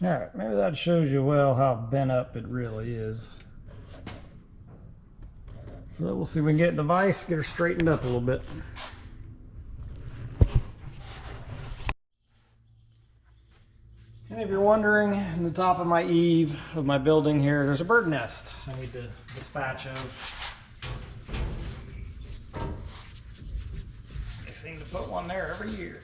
Alright, maybe that shows you well how bent up it really is. So we'll see if we can get the vise, get her straightened up a little bit. And if you're wondering, in the top of my eave of my building here, there's a bird nest I need to dispatch of. I seem to put one there every year.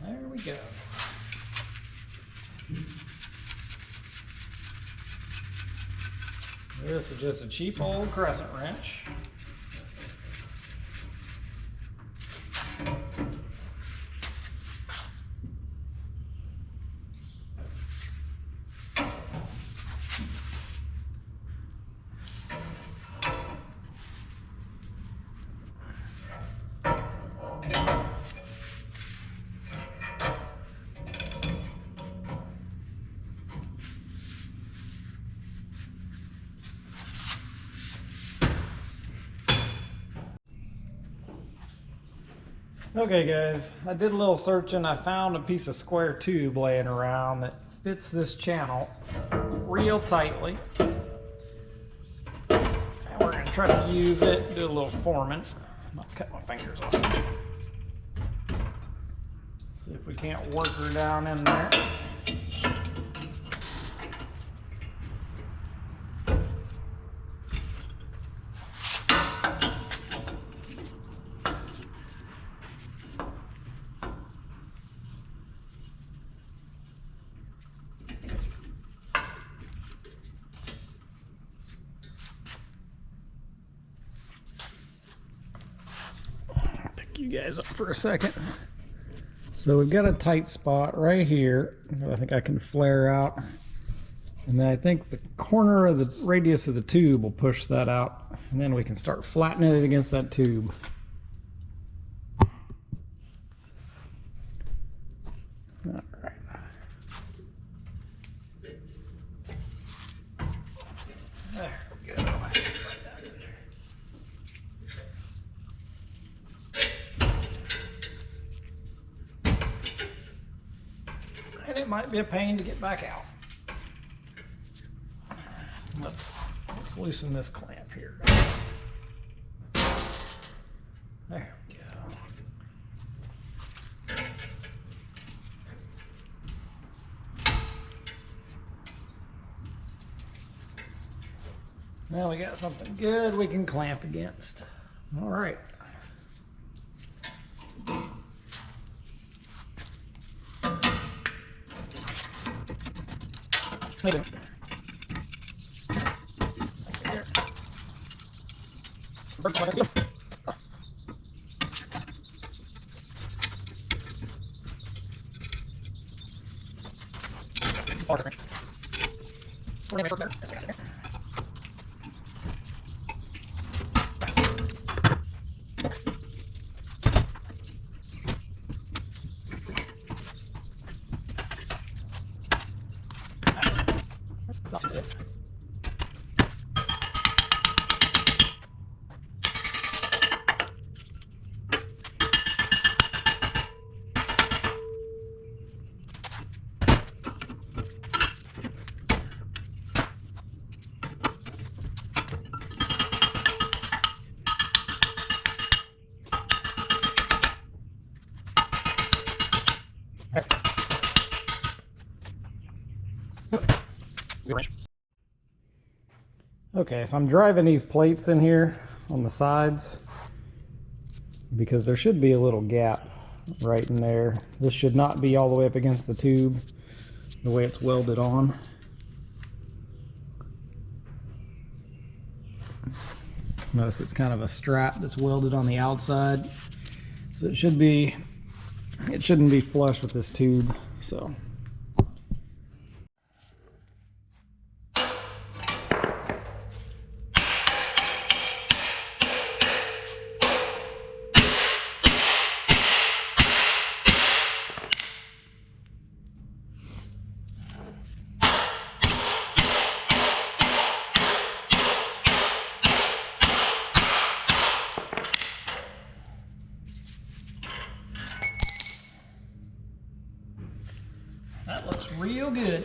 There we go. This is just a cheap old crescent wrench. Okay guys, I did a little searching. I found a piece of square tube laying around that fits this channel real tightly. And we're going to try to use it, do a little forming. I'll cut my fingers off. See if we can't work her down in there. You guys up for a second. So we've got a tight spot right here that I think I can flare out, and then I think the corner of the radius of the tube will push that out, and then we can start flattening it against that tube. All right. There we go. And it might be a pain to get back out. Let's loosen this clamp here. There we go. Now we got something good we can clamp against. All right. Maybe. Okay, so I'm driving these plates in here on the sides because there should be a little gap right in there. This should not be all the way up against the tube the way it's welded on. Notice it's kind of a strap that's welded on the outside, so it shouldn't be flush with this tube. So That looks real good.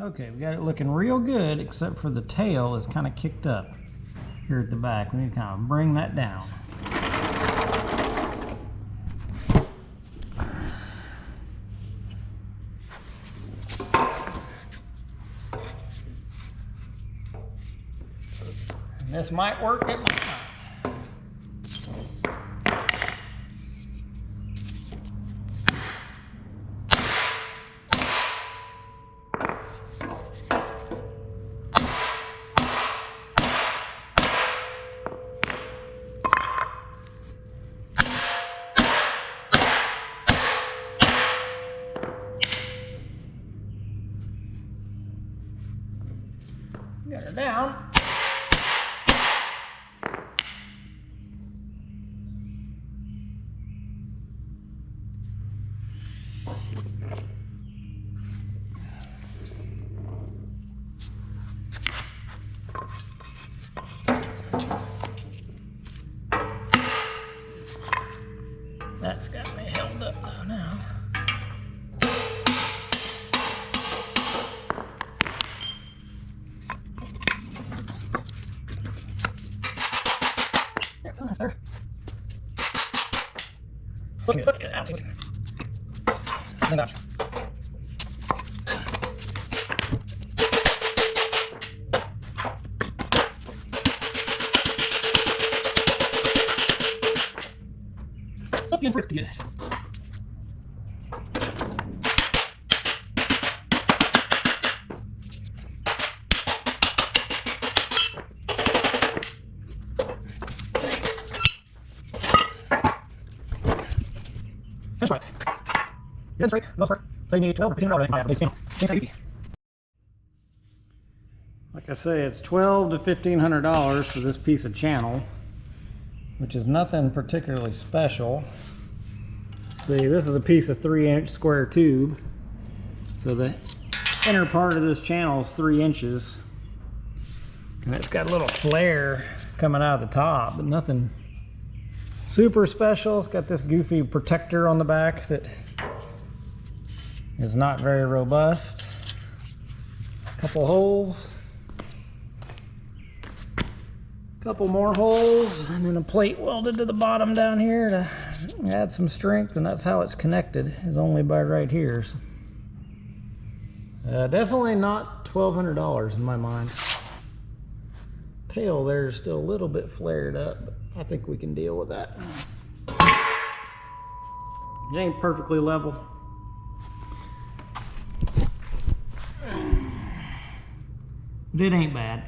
Okay, we got it looking real good, except for the tail is kind of kicked up here at the back. We need to kind of bring that down. And this might work, it might not. Get her down. That's got me held up though now. Sir. Look at it. Oh my gosh. Looking pretty good. That's right. Yeah, that's right. Most part. So you need $12 or $15. Like I say, it's $1,200 to $1,500 for this piece of channel, which is nothing particularly special. See, this is a piece of 3-inch square tube. So the inner part of this channel is 3 inches. And it's got a little flare coming out of the top, but nothing super special. It's got this goofy protector on the back that is not very robust. Couple holes. Couple more holes, and then a plate welded to the bottom down here to add some strength, and that's how it's connected, is only by right here. So, definitely not $1,200 in my mind. Tail there is still a little bit flared up, but I think we can deal with that. It ain't perfectly level. But it ain't bad.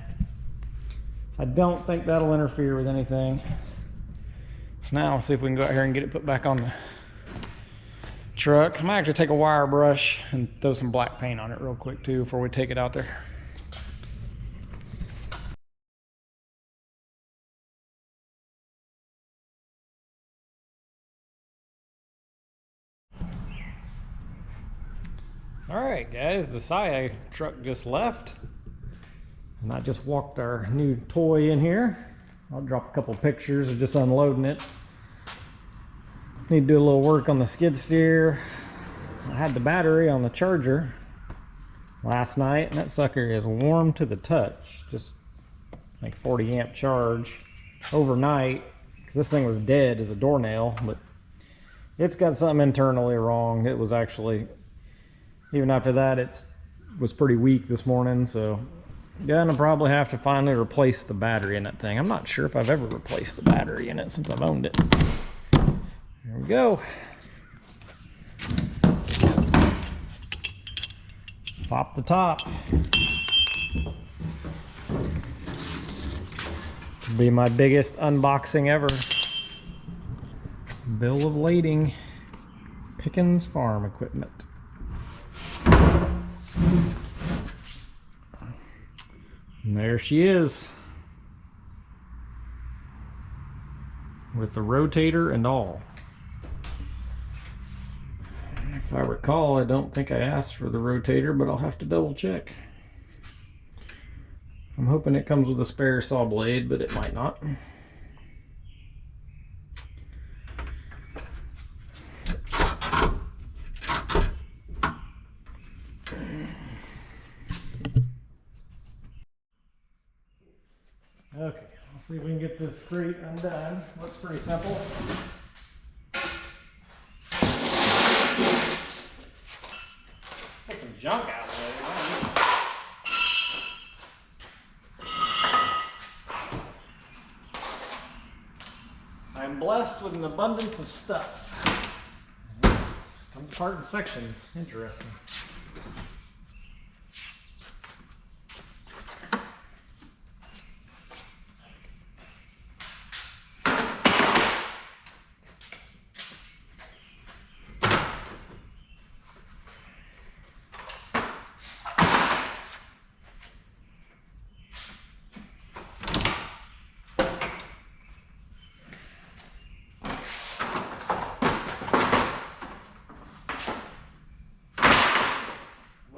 I don't think that'll interfere with anything. So now let's see if we can go out here and get it put back on the truck. I might actually take a wire brush and throw some black paint on it real quick too before we take it out there. All right, guys, the Saya truck just left. And I just walked our new toy in here. I'll drop a couple pictures of just unloading it. Need to do a little work on the skid steer. I had the battery on the charger last night, and that sucker is warm to the touch. Just like 40 amp charge overnight, because this thing was dead as a doornail, but it's got something internally wrong. It was actually, even after that, it was pretty weak this morning, so gonna probably have to finally replace the battery in that thing. I'm not sure if I've ever replaced the battery in it since I've owned it. we go. Pop the top. This will be my biggest unboxing ever. Bill of lading. Pickens Farm Equipment. And there she is. With the rotator and all. If I recall, I don't think I asked for the rotator, but I'll have to double check. I'm hoping it comes with a spare saw blade, but it might not. Okay, let's see if we can get this crate undone. Looks pretty simple. Put some junk out of there. I'm blessed with an abundance of stuff. Comes apart in sections. Interesting.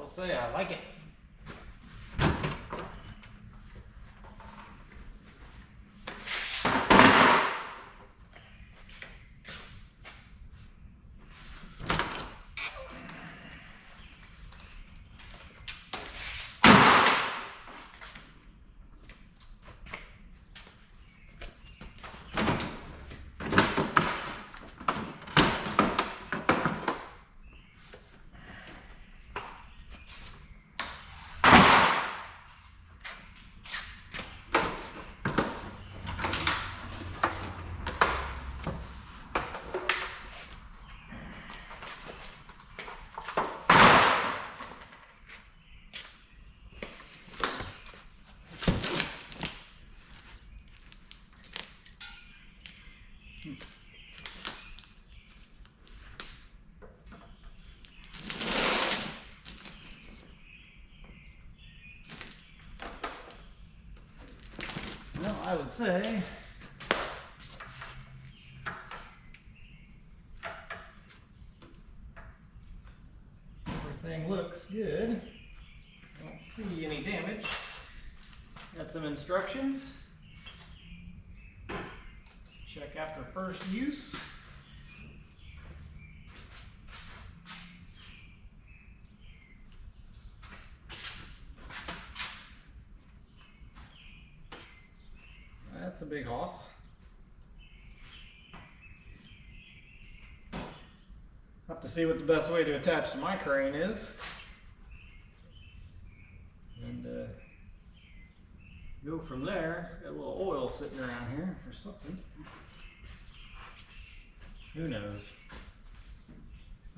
Say I like it. Well, I would say everything looks good. I don't see any damage. Got some instructions. Check after first use. That's a big hoss. Have to see what the best way to attach to my crane is. And go from there. It's got a little oil sitting around here for something. Who knows?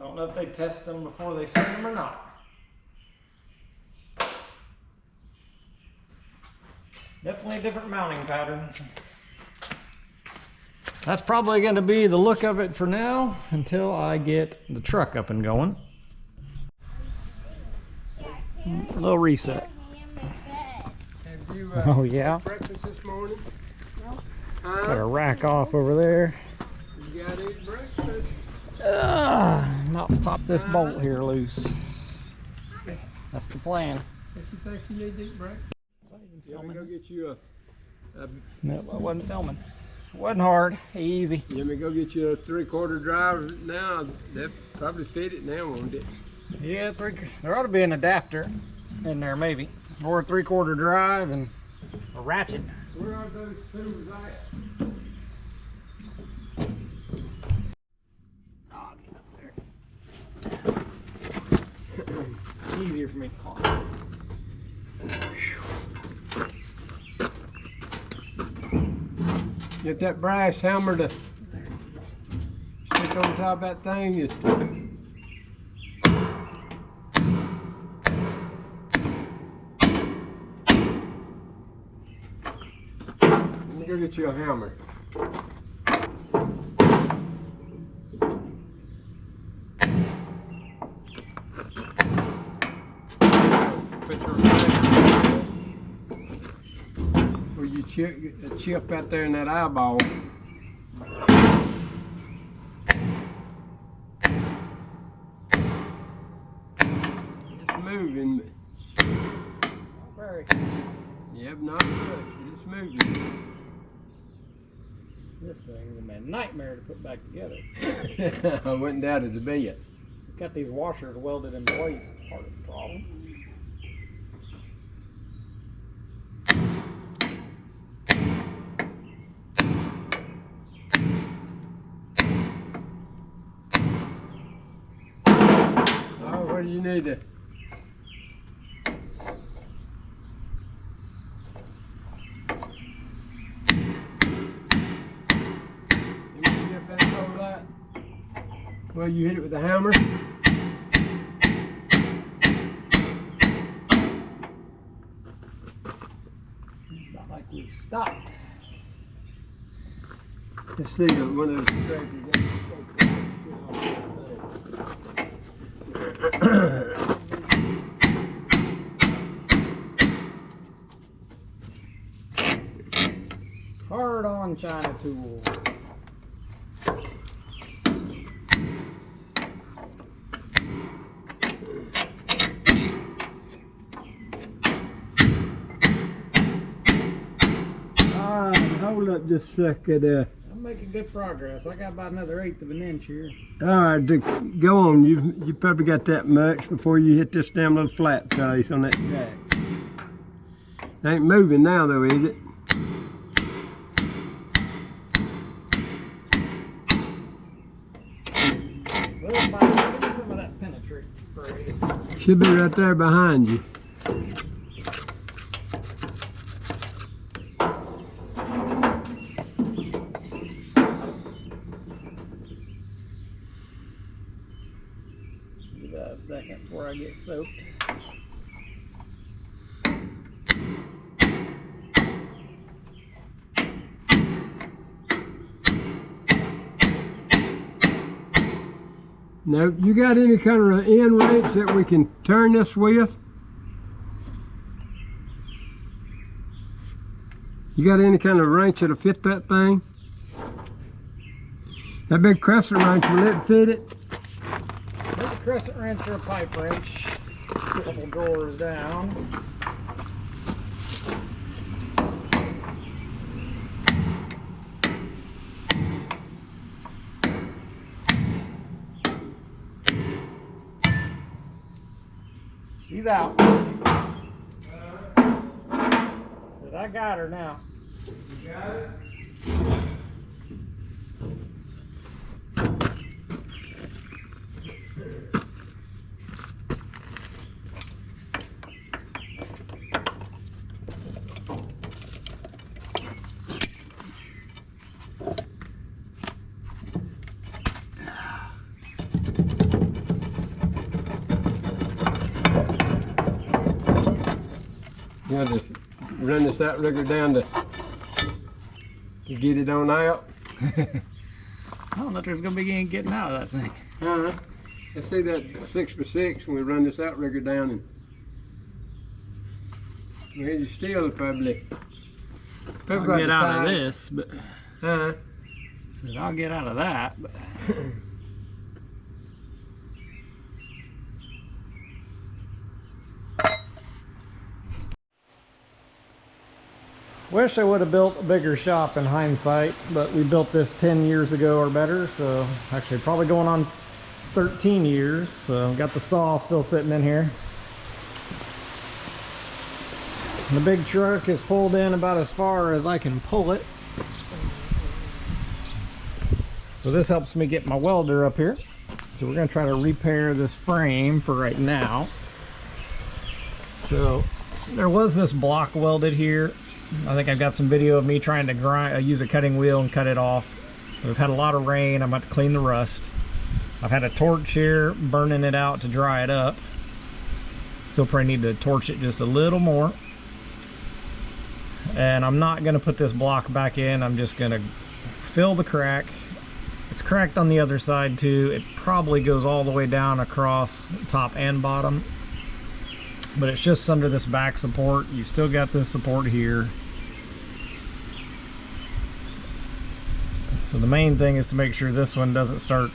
I don't know if they test them before they send them or not. Definitely different mounting patterns. That's probably going to be the look of it for now until I get the truck up and going. A little reset. Have you Oh yeah. breakfast this morning? No. Got a rack off over there. You got to eat breakfast. Not pop this bolt here loose. That's the plan. What you think you need to eat breakfast? You want me to go get you a No, I wasn't filming. It wasn't hard. Easy. you want me to go get you a 3/4 drive now? That probably fit it now, won't it? Yeah, there ought to be an adapter in there maybe. Or a 3/4 drive and a ratchet. Where are those tools at? I'll get up there. Easier for me to climb. Get that brass hammer to stick on top of that thing. Just let me go get you a hammer. Put your where you chip out there in that eyeball. It's moving. Very. Yep, not much, but it's moving. This thing is a nightmare to put back together. I wouldn't doubt it to be it. Got these washers welded in place. It's part of the problem. Oh, what do you need to? Let me get back over that. Well, you hit it with the hammer. Not like we've stopped. Let's see one of those tractors. Hard on China tool. Hold up just a second. I'm making good progress. I got about another 1/8 of an inch here. All right, go on. You probably got that much before you hit this damn little flat place on that jack. It ain't moving now though, is it? Well, Mike, give me some of that penetrate spray. Should be right there behind you. Give that a second before I get soaked. Now, you got any kind of end wrench that we can turn this with? You got any kind of wrench that'll fit that thing? That big crescent wrench, will it fit it? There's a crescent wrench or a pipe wrench. A couple drawers down. She's out. Said I got her now. You got it? You want to run this outrigger down to get it on out? I don't know if there's gonna be any getting out of that thing. Let's see that 6x6 and we run this outrigger down and you still probably I'll get out of this, but Huh? said I'll get out of that. But wish I would have built a bigger shop in hindsight, but we built this 10 years ago or better, so actually probably going on 13 years. So got the saw still sitting in here. The big truck is pulled in about as far as I can pull it. So this helps me get my welder up here. So we're gonna try to repair this frame for right now. So there was this block welded here. I think I've got some video of me trying to grind, use a cutting wheel and cut it off. We've had a lot of rain. I'm about to clean the rust. I've had a torch here, burning it out to dry it up. Still probably need to torch it just a little more. And I'm not going to put this block back in. I'm just going to fill the crack. It's cracked on the other side too. It probably goes all the way down across top and bottom. But it's just under this back support. You still got this support here. So the main thing is to make sure this one doesn't start.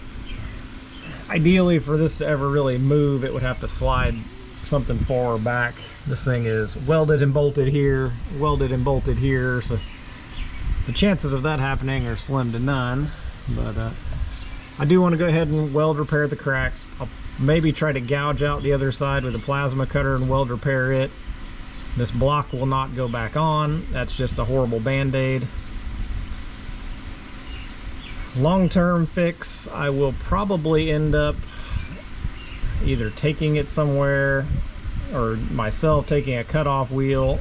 Ideally, for this to ever really move, it would have to slide something forward or back. This thing is welded and bolted here, so the chances of that happening are slim to none. But I do want to go ahead and weld repair the crack. I'll maybe try to gouge out the other side with a plasma cutter and weld repair it. This block will not go back on. That's just a horrible band-aid. Long-term fix, I will probably end up either taking it somewhere or myself taking a cutoff wheel,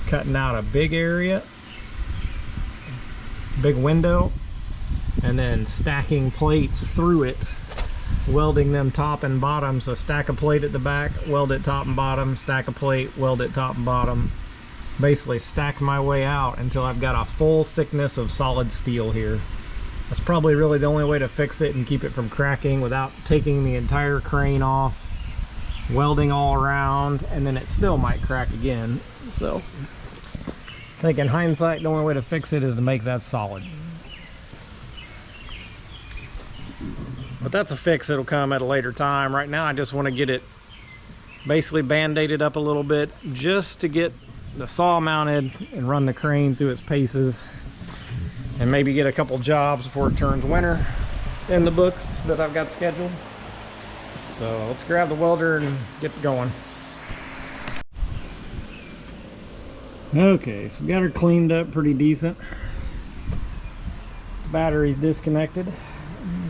cutting out a big area, big window, and then stacking plates through it, welding them top and bottom. So stack a plate at the back, weld it top and bottom, stack a plate, weld it top and bottom. Basically stack my way out until I've got a full thickness of solid steel here. That's probably really the only way to fix it and keep it from cracking without taking the entire crane off, welding all around, and then it still might crack again. So I think in hindsight, the only way to fix it is to make that solid. But that's a fix that'll come at a later time. Right now I just want to get it basically band-aided up a little bit just to get the saw mounted and run the crane through its paces, and maybe get a couple jobs before it turns winter in the books that I've got scheduled. So let's grab the welder and get going. Okay, so we got her cleaned up pretty decent. The battery's disconnected.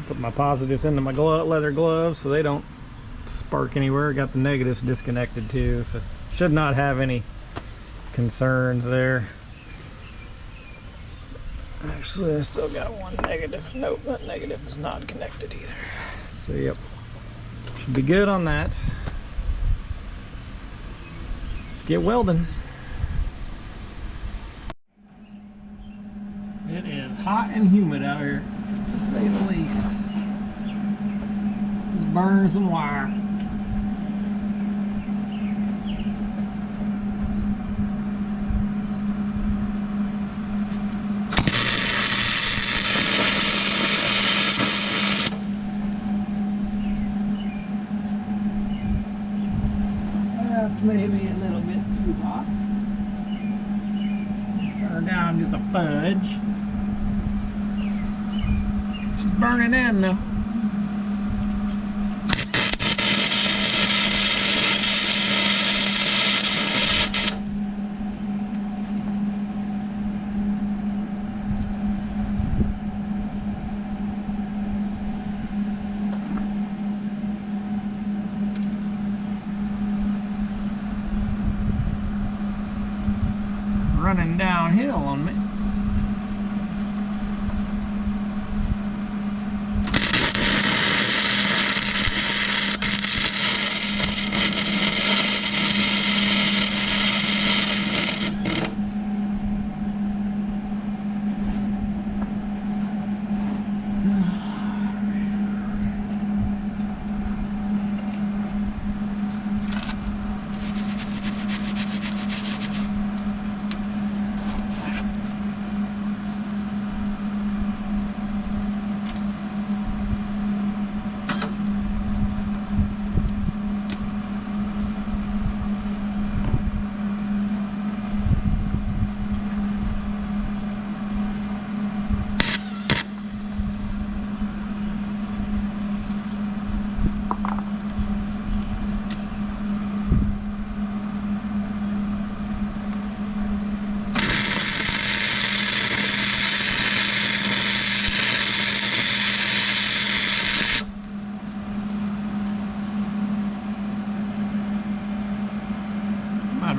Put my positives into my leather gloves so they don't spark anywhere. Got the negatives disconnected too, so should not have any concerns there. Actually, I still got one negative. Nope, that negative is not connected either. So yep, should be good on that. Let's get welding. It is hot and humid out here, to say the least. Let's burn some wire. That's maybe a little bit too hot. Turn down just a fudge. She's burning in though. Running downhill on me.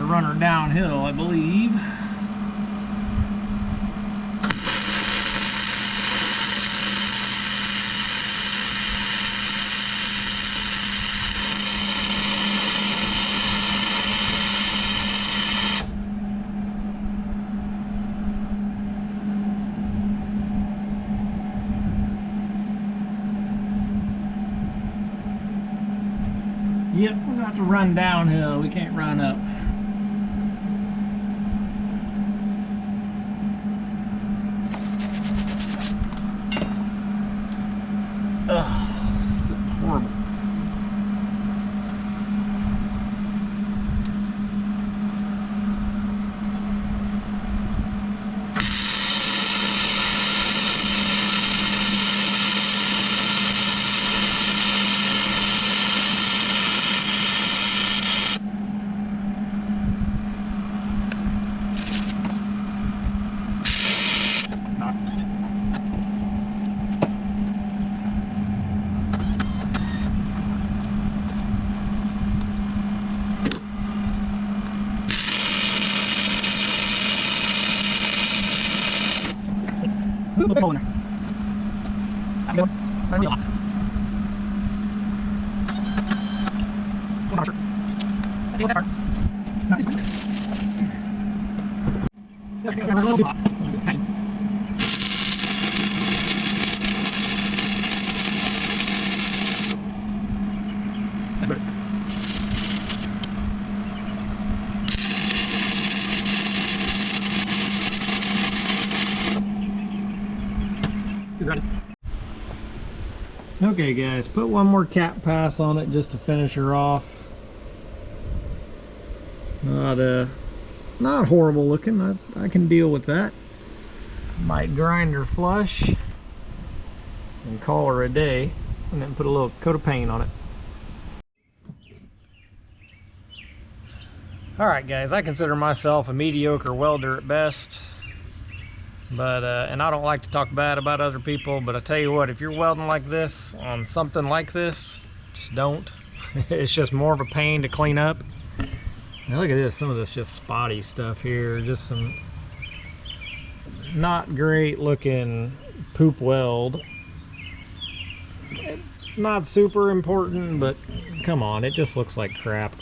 Run her downhill, I believe. Yep, we're gonna have to run downhill. We can't run up. Ugh, this is horrible. Put the bowl in there. I'm going. I'm going. One archer. I think that part. No, it's good. Yeah, I'm a little too hot. So I'm just hanging. That's better. Okay guys, put one more cap pass on it just to finish her off. Not horrible looking. I can deal with that. Might grind her flush and call her a day, and then put a little coat of paint on it. Alright guys, I consider myself a mediocre welder at best. But and I don't like to talk bad about other people, but I tell you what, if you're welding like this on something like this, just don't. It's just more of a pain to clean up. Now look at this, some of this just spotty stuff here, just some not great looking poop weld. Not super important, but come on, it just looks like crap.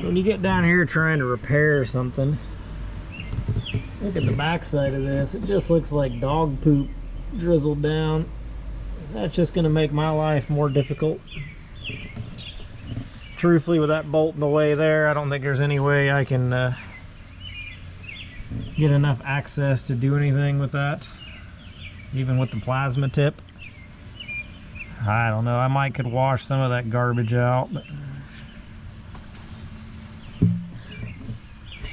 When you get down here trying to repair something, look at the back side of this. It just looks like dog poop drizzled down. That's just going to make my life more difficult. Truthfully, with that bolt in the way there, I don't think there's any way I can get enough access to do anything with that. Even with the plasma tip. I don't know. I might could wash some of that garbage out, but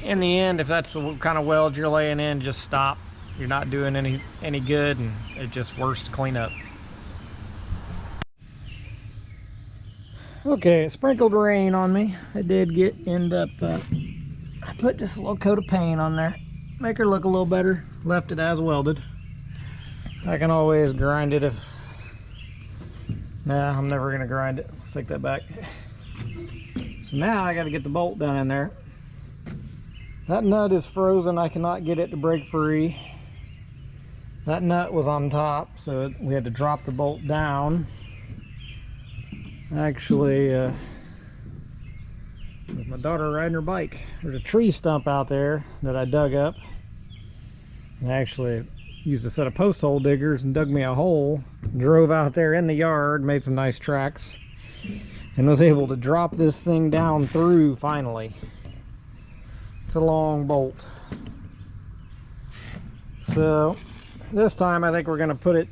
in the end, if that's the kind of weld you're laying in, just stop. You're not doing any good, and it's just worse to clean up. Okay, it sprinkled rain on me. I did end up I put just a little coat of paint on there, make her look a little better. Left it as welded. I can always grind it if... Nah, I'm never gonna grind it. Let's take that back. So now I got to get the bolt down in there. That nut is frozen. I cannot get it to break free. That nut was on top, so we had to drop the bolt down. Actually, with my daughter riding her bike, there's a tree stump out there that I dug up. I actually used a set of post hole diggers and dug me a hole, drove out there in the yard, made some nice tracks, and was able to drop this thing down through finally. It's a long bolt. So this time I think we're going to put it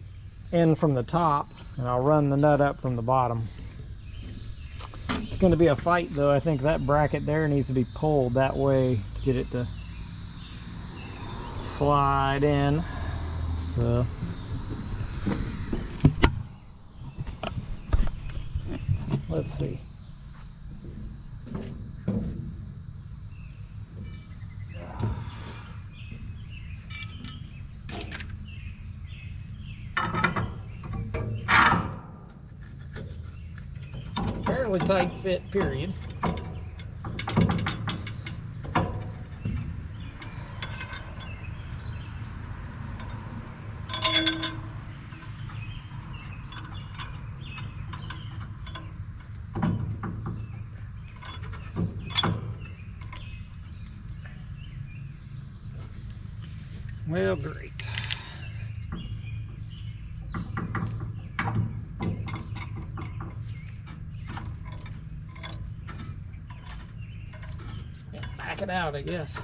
in from the top, and I'll run the nut up from the bottom. It's going to be a fight though. I think that bracket there needs to be pulled that way to get it to slide in. So let's see. Fairly tight fit, period. Well, great. back it out, I guess.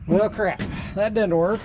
Well, crap, that didn't work.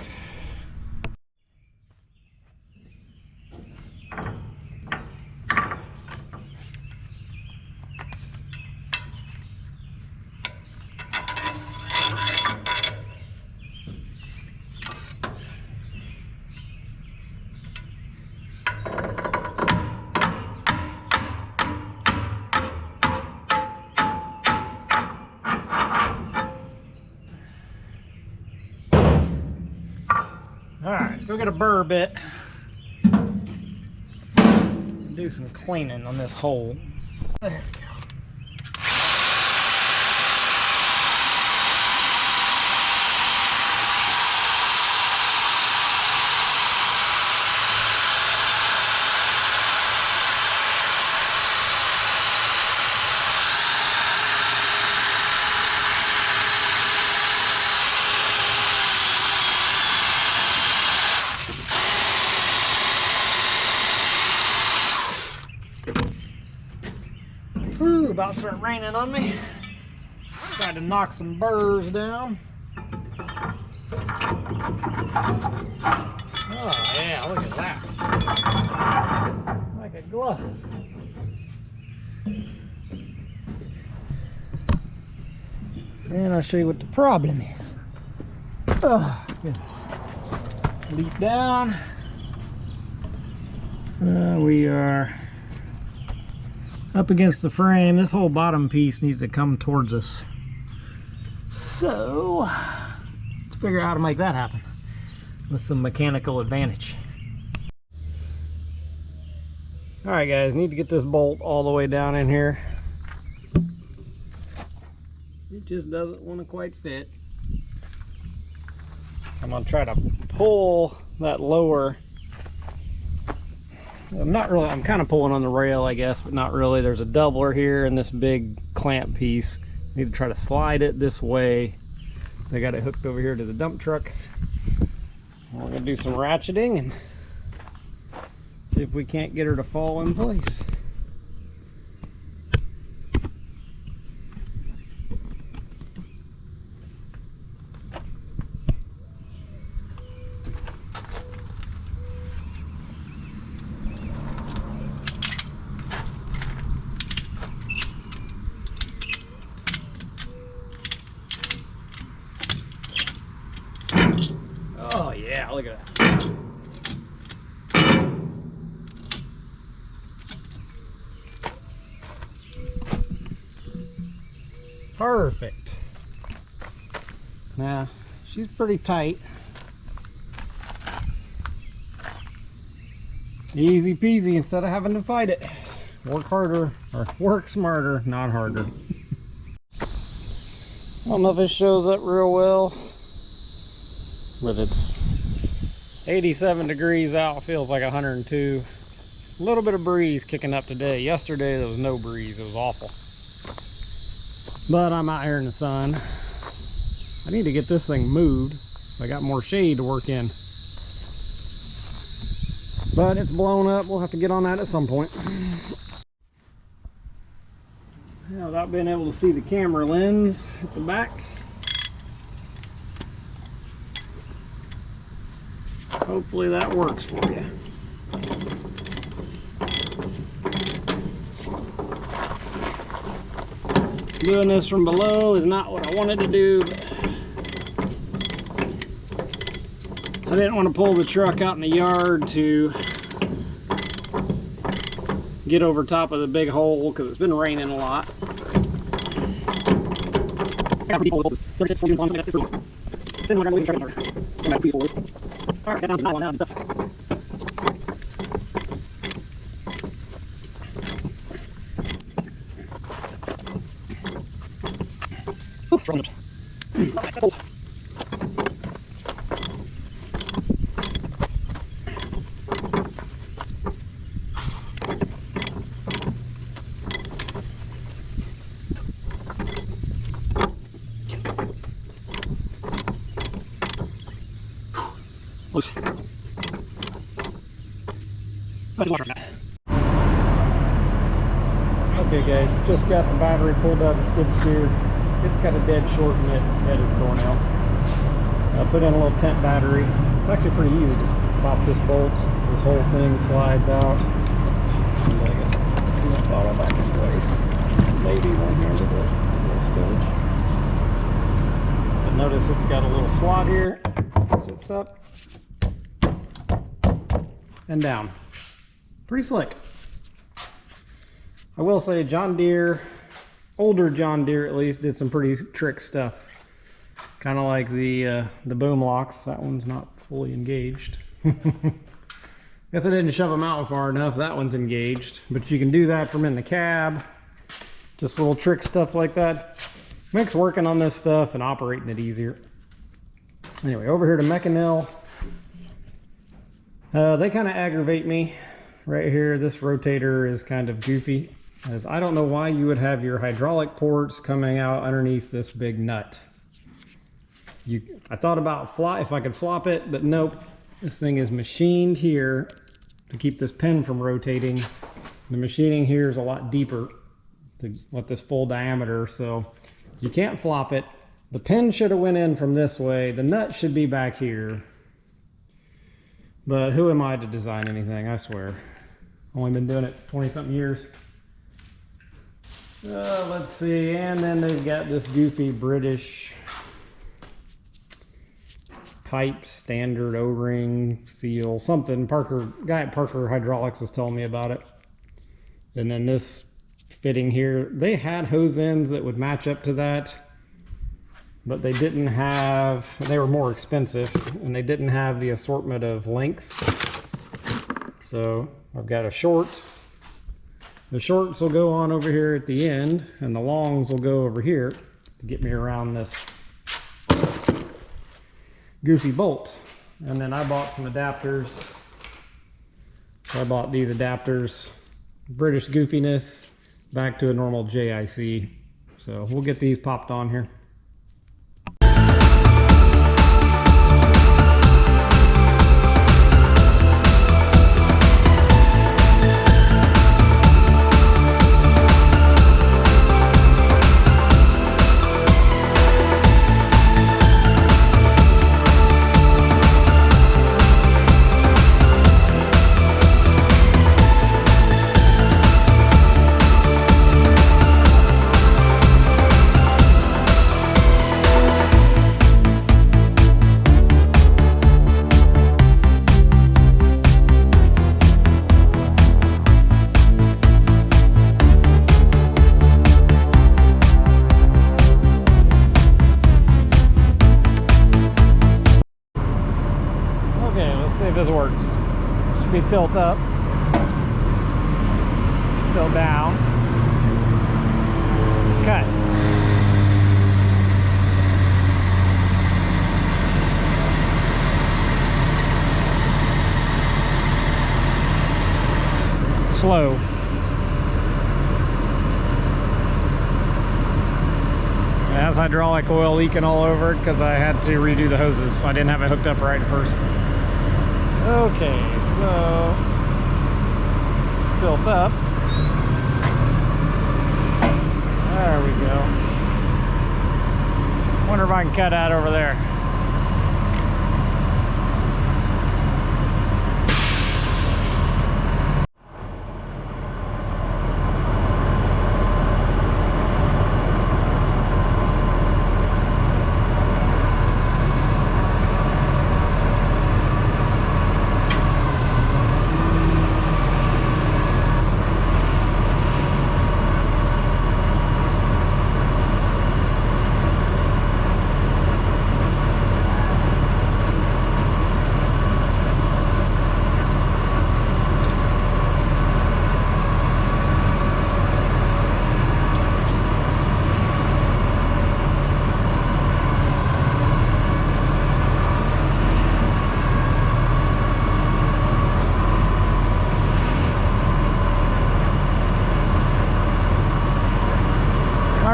All right, let's go get a burr bit and do some cleaning on this hole. There we go. Whew, about to start raining on me. Tried to knock some burrs down. Oh yeah, look at that. Like a glove. And I'll show you what the problem is. Oh goodness. Leap down. So we are up against the frame. This whole bottom piece needs to come towards us. So let's figure out how to make that happen with some mechanical advantage. All right guys, need to get this bolt all the way down in here. It just doesn't want to quite fit. So I'm gonna try to pull that lower. I'm kind of pulling on the rail, I guess, but not really. There's a doubler here and this big clamp piece. I need to try to slide it this way. I got it hooked over here to the dump truck. We're gonna do some ratcheting and see if we can't get her to fall in place. Oh yeah, look at that. Perfect. Now, she's pretty tight. Easy peasy instead of having to fight it. Work harder, or work smarter, not harder. I don't know if this shows up real well, but it's 87 degrees out, feels like 102. A little bit of breeze kicking up today. Yesterday there was no breeze, it was awful. But I'm out here in the sun. I need to get this thing moved so I got more shade to work in. But it's blown up, we'll have to get on that at some point. Now, without being able to see the camera lens at the back, hopefully that works for you. Doing this from below is not what I wanted to do, but I didn't want to pull the truck out in the yard to get over top of the big hole because it's been raining a lot. Okay guys, just got the battery pulled out of the skid steer. It's got a dead short in it. That is going out. I put in a little tent battery. It's actually pretty easy. Just pop this bolt. This whole thing slides out. And I guess I'll put that bottle back in place. Maybe one handed a little spillage. But notice it's got a little slot here. Sits up and down. Pretty slick. I will say John Deere, older John Deere at least, did some pretty trick stuff. Kind of like the boom locks. That one's not fully engaged. Guess I didn't shove them out far enough. That one's engaged. But you can do that from in the cab. Just little trick stuff like that. Makes working on this stuff and operating it easier. Anyway, over here to Mecanil. They kind of aggravate me. Right here, this rotator is kind of goofy. As I don't know why you would have your hydraulic ports coming out underneath this big nut. I thought about if I could flop it, but nope. This thing is machined here to keep this pin from rotating. The machining here is a lot deeper to let this full diameter, so you can't flop it. The pin should have went in from this way. The nut should be back here. But who am I to design anything, I swear. Only been doing it 20-something years. Let's see, and then they've got this goofy British pipe standard O-ring seal, something. Guy at Parker Hydraulics was telling me about it. And then this fitting here, they had hose ends that would match up to that, but they didn't have, they were more expensive, and they didn't have the assortment of lengths. So I've got a short. The shorts will go on over here at the end, and the longs will go over here to get me around this goofy bolt. And then I bought some adapters. So I bought these adapters, British goofiness, back to a normal JIC. So we'll get these popped on here. This works. Should be tilt up, tilt down, cut. Slow. It has hydraulic oil leaking all over it because I had to redo the hoses. I didn't have it hooked up right at first. Okay, so tilt up. There we go. Wonder if I can cut out over there.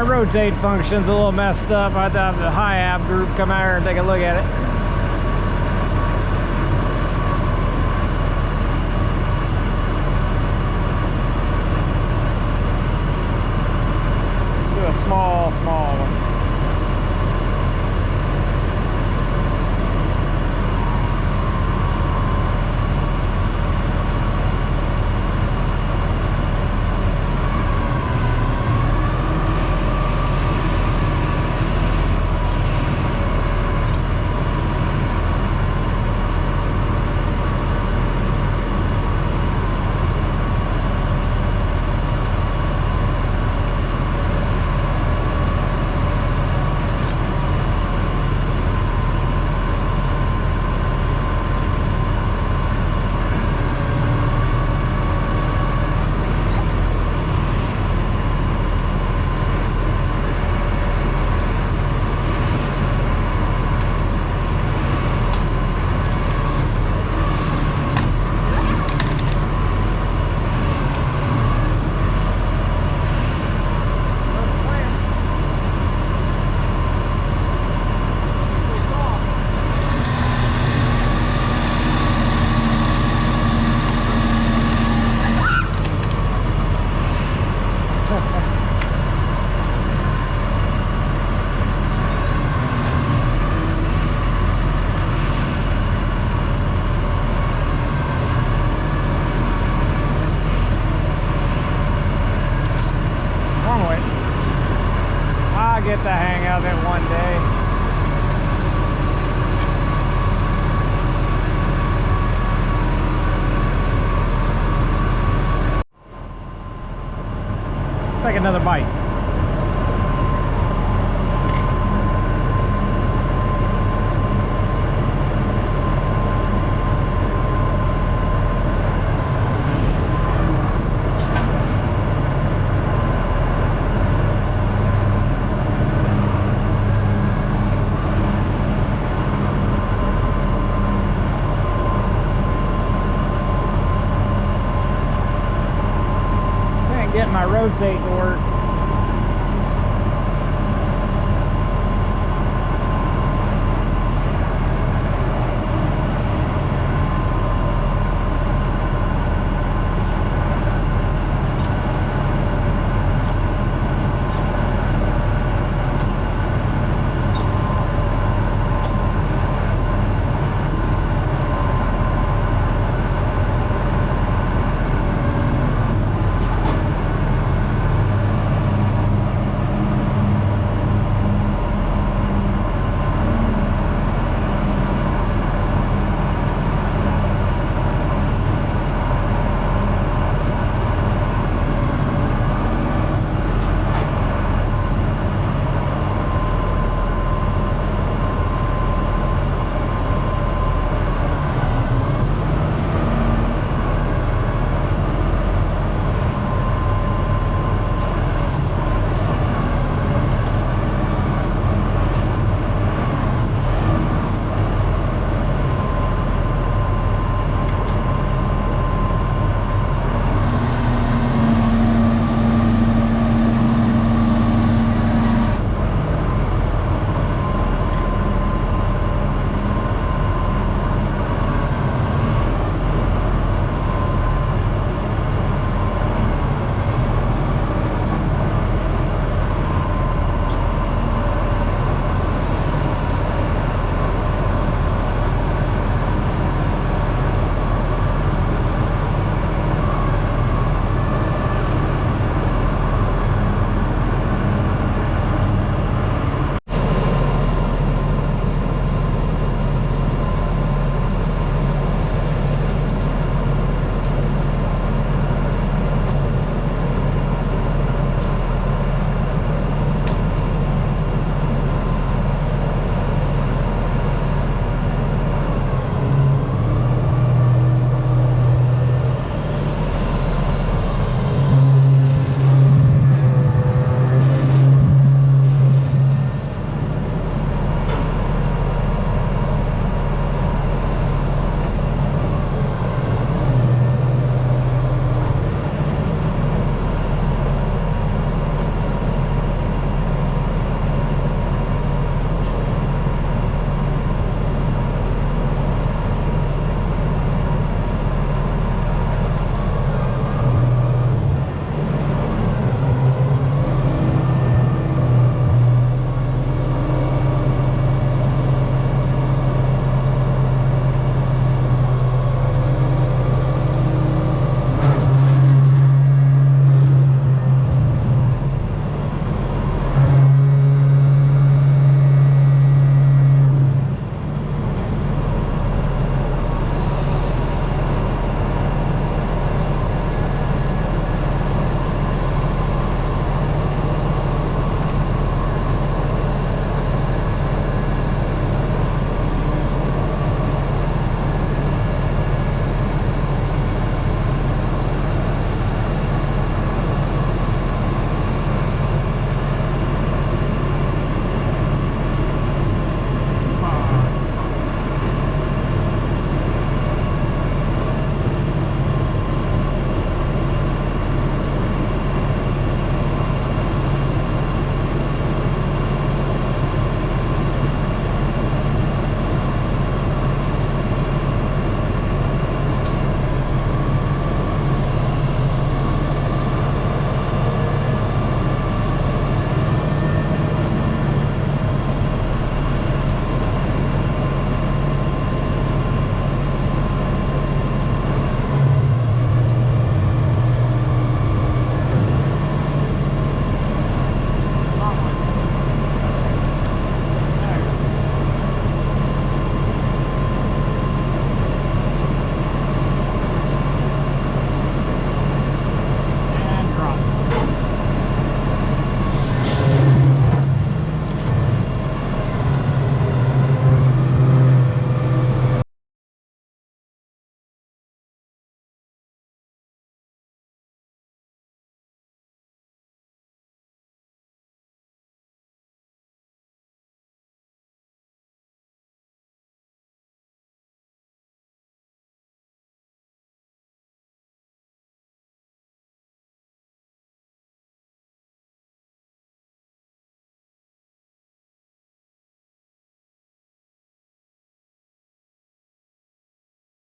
Rotate function's a little messed up. I have to have the high ab group come out here and take a look at it. my rotating work.